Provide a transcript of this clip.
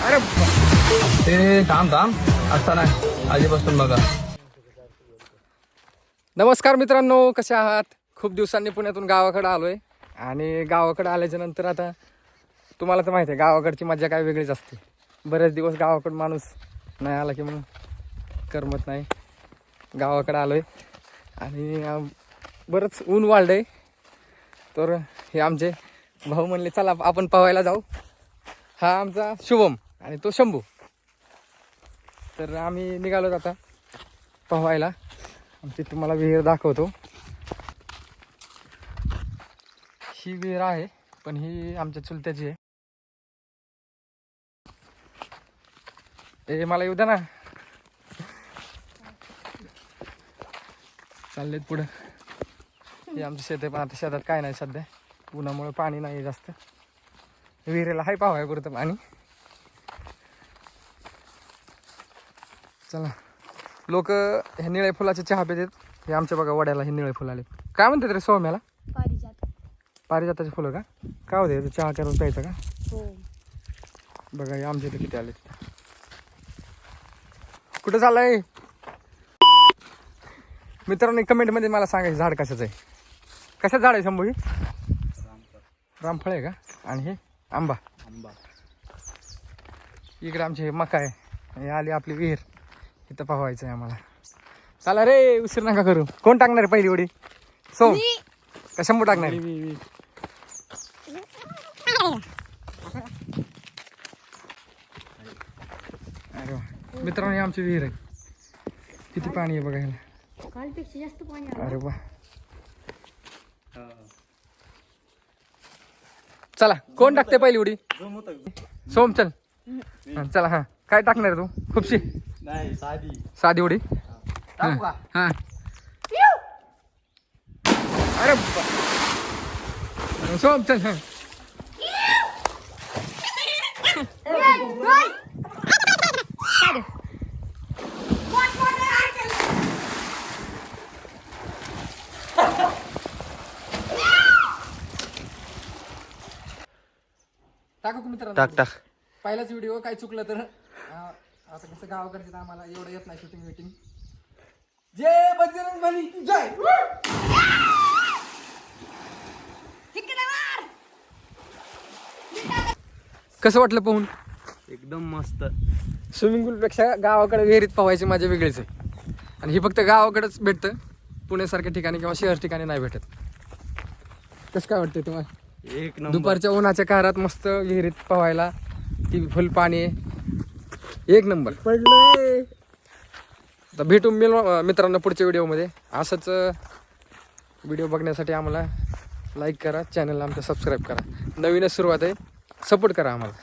अरे ते थांब असताना आधीपासून बघा. नमस्कार मित्रांनो, कसे आहात? खूप दिवसांनी पुण्यातून गावाकडे आलोय आणि गावाकडे आल्याच्या नंतर आता तुम्हाला तर माहिती आहे गावाकडची मजा काय वेगळीच असते. बरेच दिवस गावाकडे माणूस नाही आला की मग करमत नाही. गावाकडे आलोय आणि बरंच ऊन वाढलंय, तर हे आमचे भाऊ म्हणले चला आपण पवायला जाऊ. हा आमचा शुभम आणि तो शंभू. तर आम्ही निघालो आता पवायला. आमची तुम्हाला विहीर दाखवतो. ही विहीर आहे पण ही आमच्या चुलत्याची आहे. ए मला येऊ द्या ना. चाललेत पुढं. हे आमचं शेत आहे पण आता शेतात काय नाही सध्या, उन्हामुळे पाणी नाही जास्त. विहिरीला हाय पाहाय पुरतं पाणी. चला, लोक हे निळे फुलाचे चहा पितात. हे आमच्या बघा वड्याला हे निळे फुल आले. काय म्हणतात रे सोम्याला? पारिजाताचे फुलं का? काय होते चहा करून प्यायचं का? हो. बघा हे आमच्या इथे किती आले. कुठं चाललंय मित्रांनो? कमेंट मध्ये मला सांगायचं झाड कशाचं आहे. कशाचं झाड आहे शंभू? रामफळ आहे का? आणि हे आंबा. इकडे आमचे हे मका आहे. हे आली आपली विहीर. इथं पाहायचं आहे आम्हाला. चला रे, उशीर नका करू. कोण टाकणार पहिली उडी? सोम का शंभू टाकणार? अरे वा. मित्रांनो, आमची विहीर आहे. किती पाणी आहे बघा ह्याला. कालपेक्षा जास्त पाणी आलं. अरे वा. चला, कोण टाकते पहिली उडी? सोम चल. चला. हा, काय टाकणार आहे तू? खूपशी नाही, साधी उडी. हा. अरे सोम चल. हा. टाकू का मित्रांनो? टाक. पहिलाच व्हिडिओ काय चुकलं तर आता कसं गावाकडचं आम्हाला एवढं येत नाही शूटिंग मीटिंग. जय बजरंग बली की जय. कसं वाटलं पाहून? एकदम मस्त. स्विमिंग पूल पेक्षा गावाकडे विहिरीत पोहायची मजा वेगळीच आहे. आणि ही फक्त गावाकडेच भेटतं, पुण्यासारख्या ठिकाणी किंवा शहर ठिकाणी नाही भेटत. कसं काय वाटतं तुम्हाला? एक नंबर. दुपारच्या उन्हाच्या कारात मस्त विहिरीत पोहायला, ती फुल पाणी, एक नंबर. पडले. आता भेटू मित्रांनो पुढच्या व्हिडिओमध्ये. असंच व्हिडिओ बघण्यासाठी आम्हाला लाईक करा, चॅनलला आमचं सबस्क्राईब करा. नवीनच सुरुवात आहे, सपोर्ट करा आम्हाला.